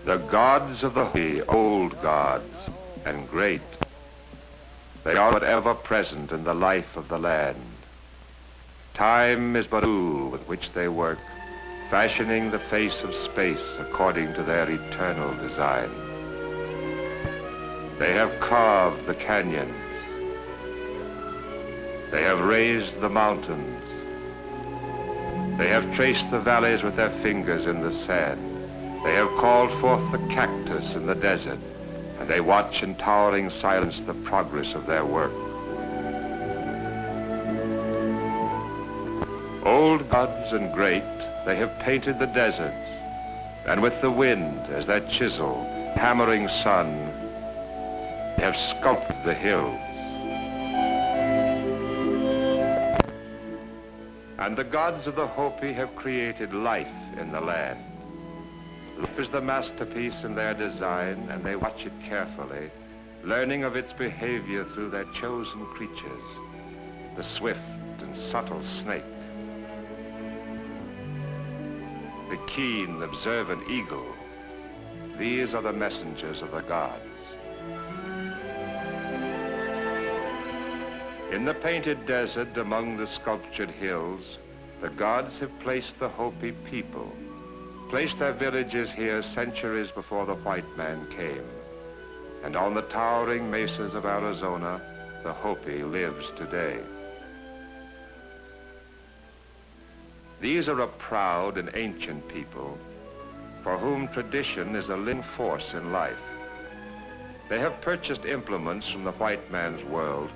The gods of the Hopi, old gods and great, they are but ever present in the life of the land. Time is but a tool with which they work, fashioning the face of space according to their eternal design. They have carved the canyons. They have raised the mountains. They have traced the valleys with their fingers in the sand. They have called forth the cactus in the desert, and they watch in towering silence the progress of their work. Old gods and great, they have painted the deserts, and with the wind as their chisel, hammering sun, they have sculpted the hills. And the gods of the Hopi have created life in the land. Life is the masterpiece in their design, and they watch it carefully, learning of its behavior through their chosen creatures, the swift and subtle snake, the keen, observant eagle. These are the messengers of the gods. In the painted desert among the sculptured hills, the gods have placed the Hopi people, placed their villages here centuries before the white man came. And on the towering mesas of Arizona, the Hopi lives today. These are a proud and ancient people for whom tradition is a living force in life. They have purchased implements from the white man's world,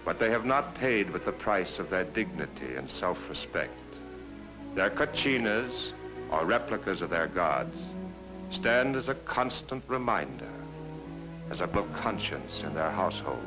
but they have not paid with the price of their dignity and self-respect. Their kachinas, or replicas of their gods, stand as a constant reminder, as a book of conscience in their households.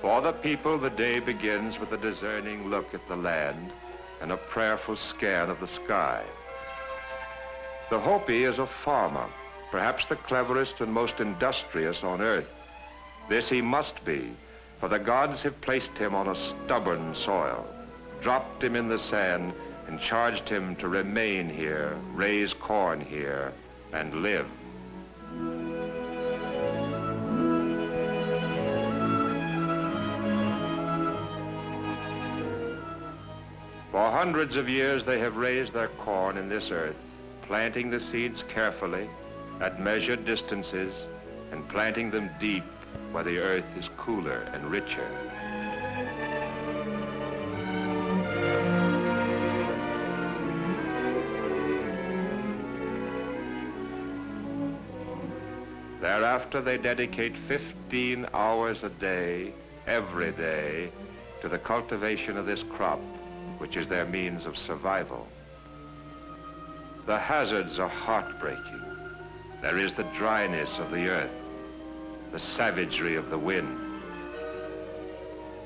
For the people, the day begins with a discerning look at the land and a prayerful scan of the sky. The Hopi is a farmer, perhaps the cleverest and most industrious on earth. This he must be, for the gods have placed him on a stubborn soil, dropped him in the sand, and charged him to remain here, raise corn here, and live. For hundreds of years they have raised their corn in this earth, planting the seeds carefully at measured distances and planting them deep where the earth is cooler and richer. Thereafter they dedicate 15 hours a day, every day, to the cultivation of this crop, which is their means of survival. The hazards are heartbreaking. There is the dryness of the earth, the savagery of the wind.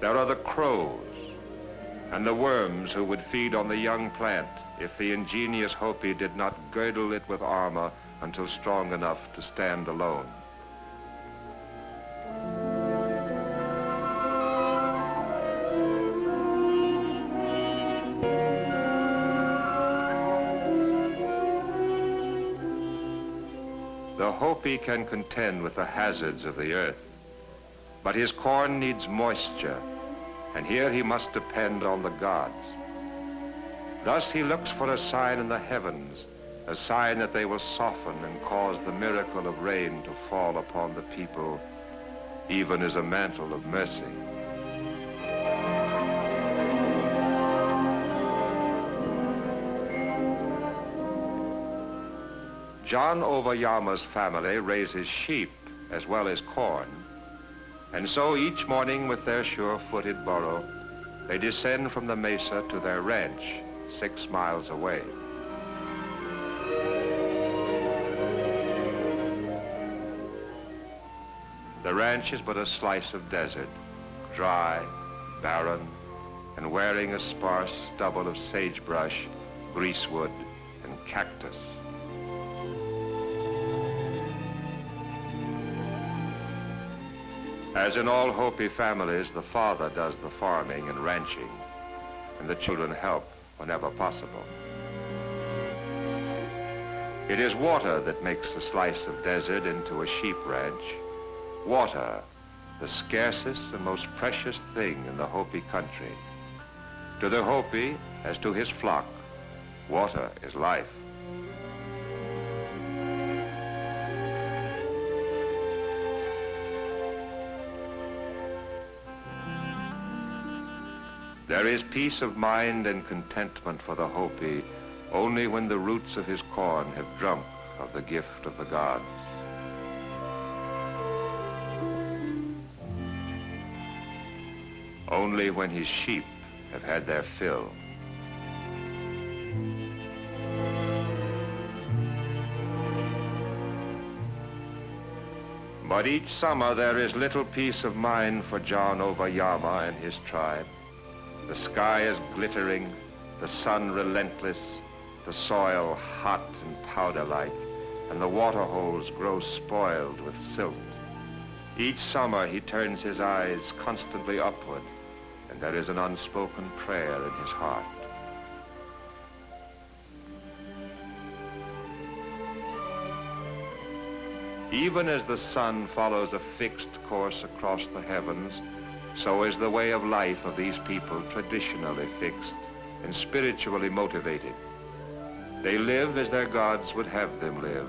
There are the crows and the worms who would feed on the young plant if the ingenious Hopi did not girdle it with armor until strong enough to stand alone. The Hopi can contend with the hazards of the earth, but his corn needs moisture, and here he must depend on the gods. Thus he looks for a sign in the heavens, a sign that they will soften and cause the miracle of rain to fall upon the people, even as a mantle of mercy. John Ovayama's family raises sheep as well as corn, and so each morning with their sure-footed burro, they descend from the mesa to their ranch 6 miles away. The ranch is but a slice of desert, dry, barren, and wearing a sparse stubble of sagebrush, greasewood, and cactus. As in all Hopi families, the father does the farming and ranching, and the children help whenever possible. It is water that makes the slice of desert into a sheep ranch. Water, the scarcest and most precious thing in the Hopi country. To the Hopi, as to his flock, water is life. There is peace of mind and contentment for the Hopi only when the roots of his corn have drunk of the gift of the gods. Only when his sheep have had their fill. But each summer there is little peace of mind for John Ovayama and his tribe. The sky is glittering, the sun relentless, the soil hot and powder-like, and the water holes grow spoiled with silt. Each summer he turns his eyes constantly upward, and there is an unspoken prayer in his heart. Even as the sun follows a fixed course across the heavens, so is the way of life of these people traditionally fixed and spiritually motivated. They live as their gods would have them live,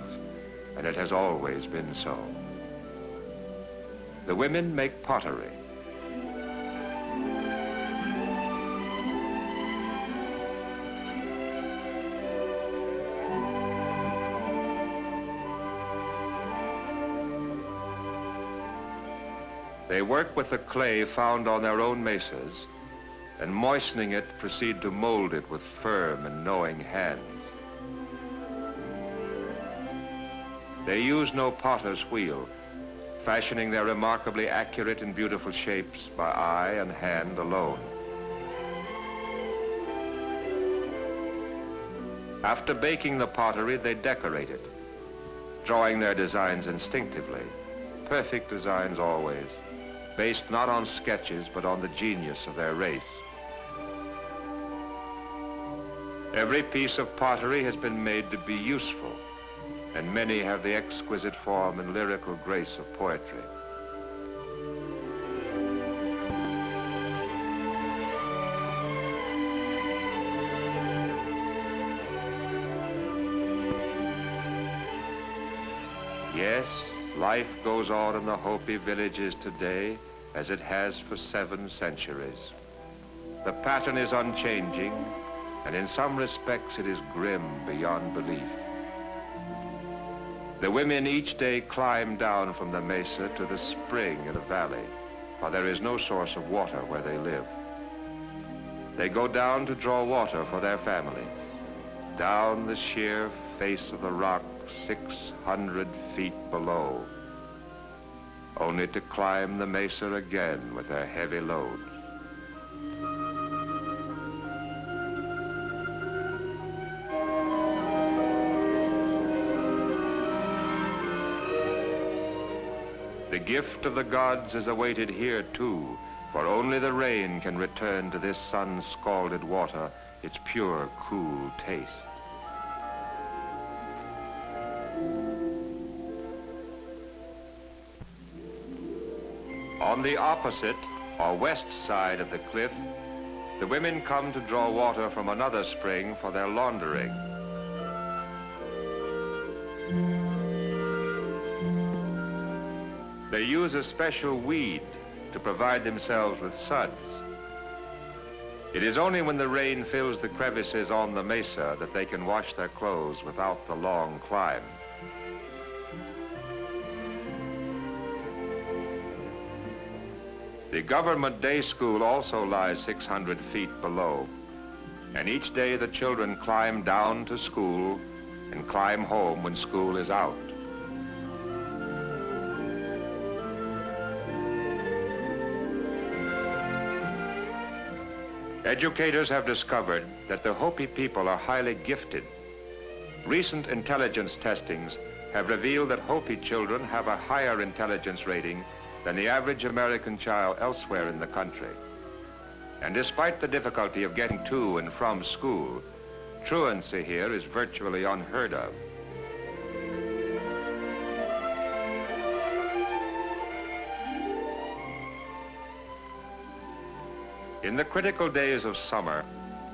and it has always been so. The women make pottery. They work with the clay found on their own mesas, and moistening it, proceed to mold it with firm and knowing hands. They use no potter's wheel, fashioning their remarkably accurate and beautiful shapes by eye and hand alone. After baking the pottery, they decorate it, drawing their designs instinctively, perfect designs always, based not on sketches, but on the genius of their race. Every piece of pottery has been made to be useful, and many have the exquisite form and lyrical grace of poetry. Yes, life goes on in the Hopi villages today as it has for 7 centuries. The pattern is unchanging, and in some respects it is grim beyond belief. The women each day climb down from the mesa to the spring in the valley, for there is no source of water where they live. They go down to draw water for their families, down the sheer face of the rock 600 feet below, only to climb the mesa again with their heavy loads. The gift of the gods is awaited here too, for only the rain can return to this sun-scalded water its pure, cool taste. On the opposite, or west side of the cliff, the women come to draw water from another spring for their laundering. They use a special weed to provide themselves with suds. It is only when the rain fills the crevices on the mesa that they can wash their clothes without the long climb. The government day school also lies 600 feet below, and each day the children climb down to school and climb home when school is out. Educators have discovered that the Hopi people are highly gifted. Recent intelligence testings have revealed that Hopi children have a higher intelligence rating than the average American child elsewhere in the country. And despite the difficulty of getting to and from school, truancy here is virtually unheard of. In the critical days of summer,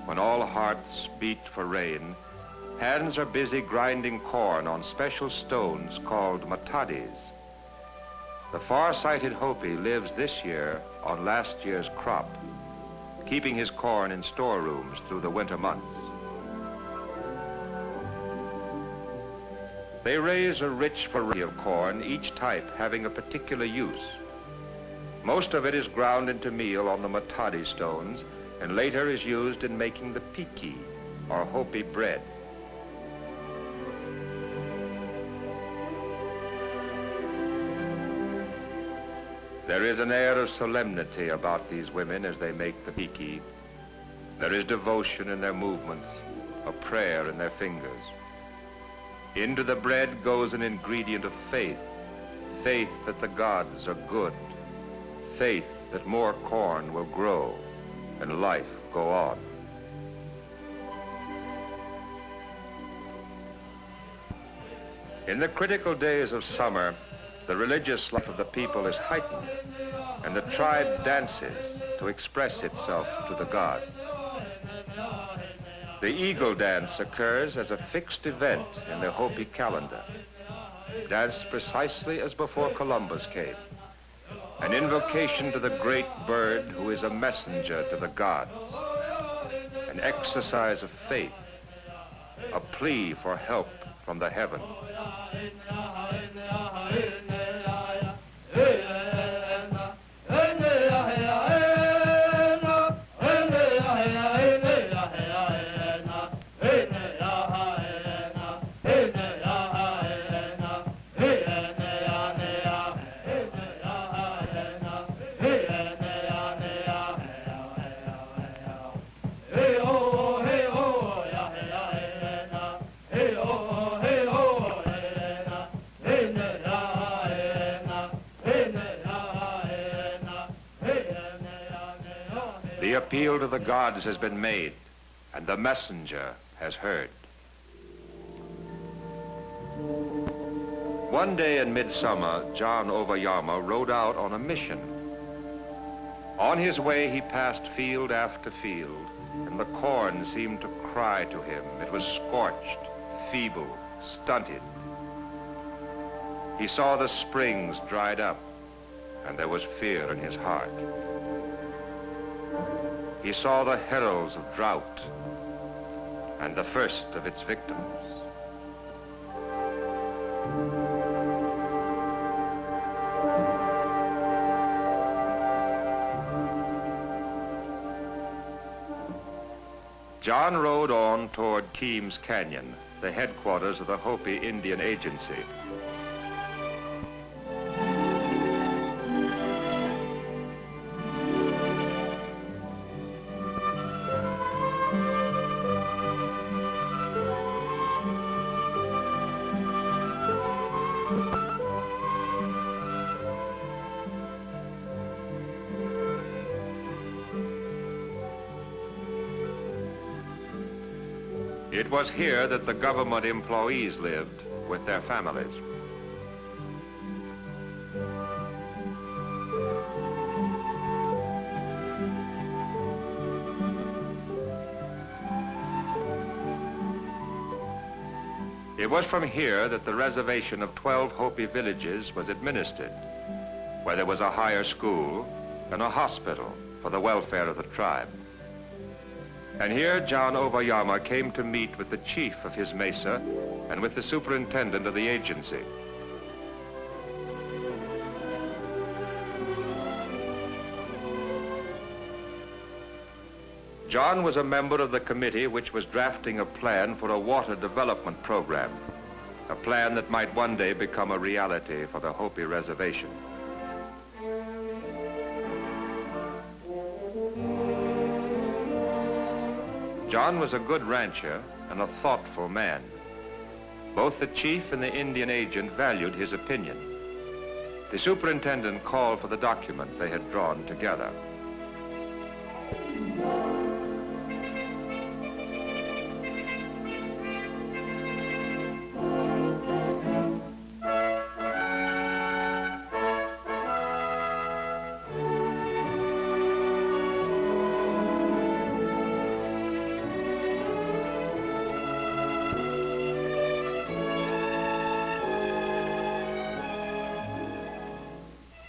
when all hearts beat for rain, hands are busy grinding corn on special stones called matadis. The far-sighted Hopi lives this year on last year's crop, keeping his corn in storerooms through the winter months. They raise a rich variety of corn, each type having a particular use. Most of it is ground into meal on the matadi stones and later is used in making the piki, or Hopi bread. There is an air of solemnity about these women as they make the piki. There is devotion in their movements, a prayer in their fingers. Into the bread goes an ingredient of faith, faith that the gods are good, faith that more corn will grow and life go on. In the critical days of summer, the religious life of the people is heightened, and the tribe dances to express itself to the gods. The eagle dance occurs as a fixed event in the Hopi calendar, danced precisely as before Columbus came, an invocation to the great bird who is a messenger to the gods, an exercise of faith, a plea for help from the heavens. The appeal to the gods has been made, and the messenger has heard. One day in midsummer, John Ovayama rode out on a mission. On his way, he passed field after field, and the corn seemed to cry to him. It was scorched, feeble, stunted. He saw the springs dried up, and there was fear in his heart. He saw the heralds of drought and the first of its victims. John rode on toward Keams Canyon, the headquarters of the Hopi Indian Agency. It was here that the government employees lived with their families. It was from here that the reservation of 12 Hopi villages was administered, where there was a higher school and a hospital for the welfare of the tribe. And here John Ovayama came to meet with the chief of his Mesa and with the superintendent of the agency. John was a member of the committee which was drafting a plan for a water development program, a plan that might one day become a reality for the Hopi reservation. John was a good rancher and a thoughtful man. Both the chief and the Indian agent valued his opinion. The superintendent called for the document they had drawn together.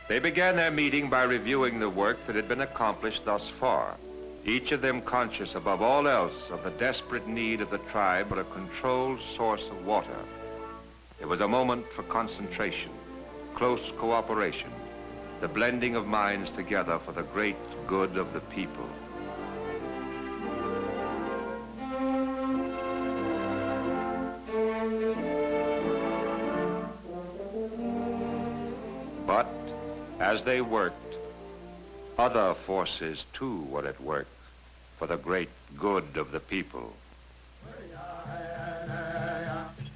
They began their meeting by reviewing the work that had been accomplished thus far, each of them conscious above all else of the desperate need of the tribe for a controlled source of water. It was a moment for concentration, close cooperation, the blending of minds together for the great good of the people. But as they worked, other forces too were at work for the great good of the people.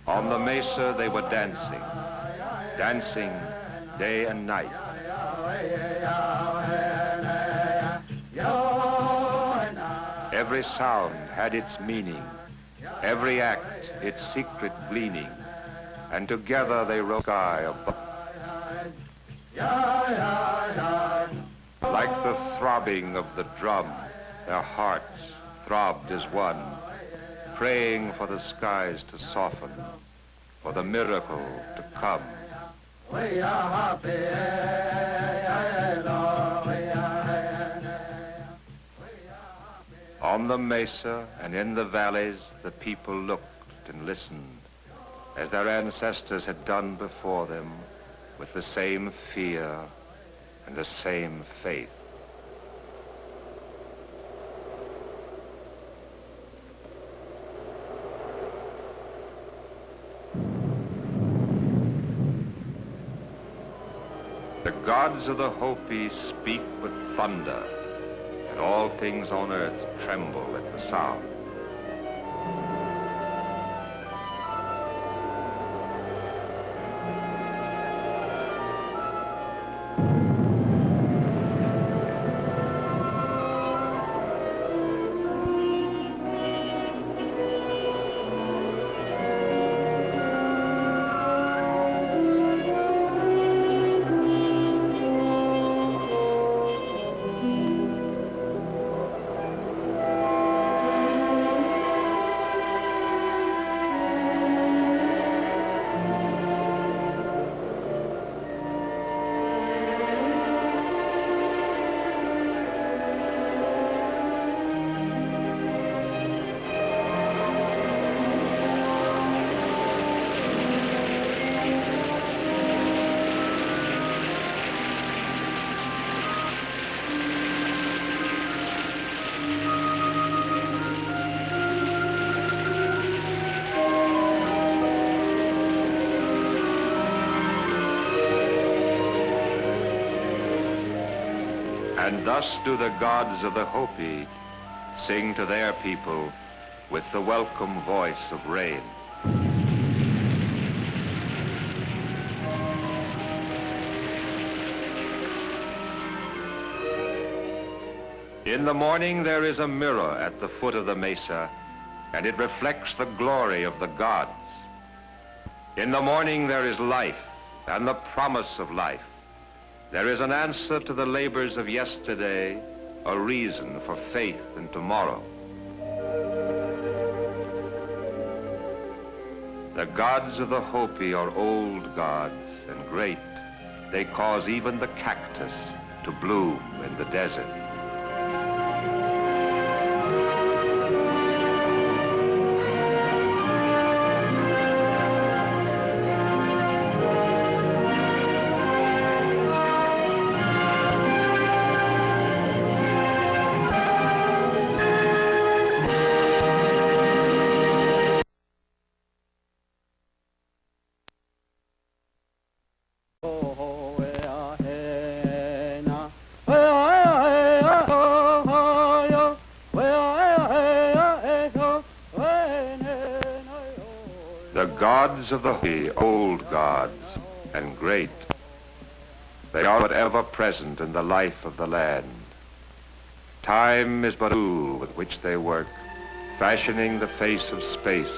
On the mesa they were dancing, dancing day and night. Every sound had its meaning, every act its secret gleaning, and together they rose sky above. Like the throbbing of the drum, their hearts throbbed as one, praying for the skies to soften, for the miracle to come. On the mesa and in the valleys, the people looked and listened, as their ancestors had done before them, with the same fear and the same faith. The gods of the Hopi speak with thunder, and all things on earth tremble at the sound. And thus do the gods of the Hopi sing to their people with the welcome voice of rain. In the morning there is a mirror at the foot of the mesa, and it reflects the glory of the gods. In the morning there is life and the promise of life. There is an answer to the labors of yesterday, a reason for faith in tomorrow. The gods of the Hopi are old gods and great. They cause even the cactus to bloom in the desert. The gods of the Hopi, old gods and great. They are but ever present in the life of the land. Time is but a tool with which they work, fashioning the face of space.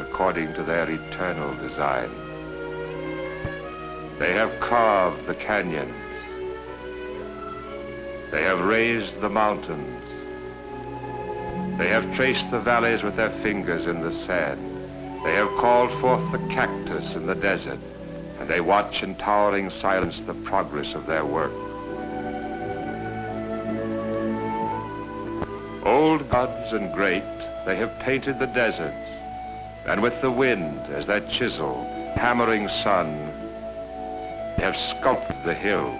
According to their eternal design. They have carved the canyons. They have raised the mountains. They have traced the valleys with their fingers in the sand. They have called forth the cactus in the desert, and they watch in towering silence the progress of their work. Old gods and great, they have painted the deserts, and with the wind as their chisel, hammering sun, they have sculpted the hills.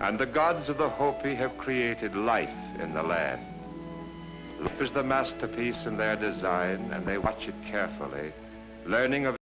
And the gods of the Hopi have created life in the land. Life is the masterpiece in their design, and they watch it carefully, learning of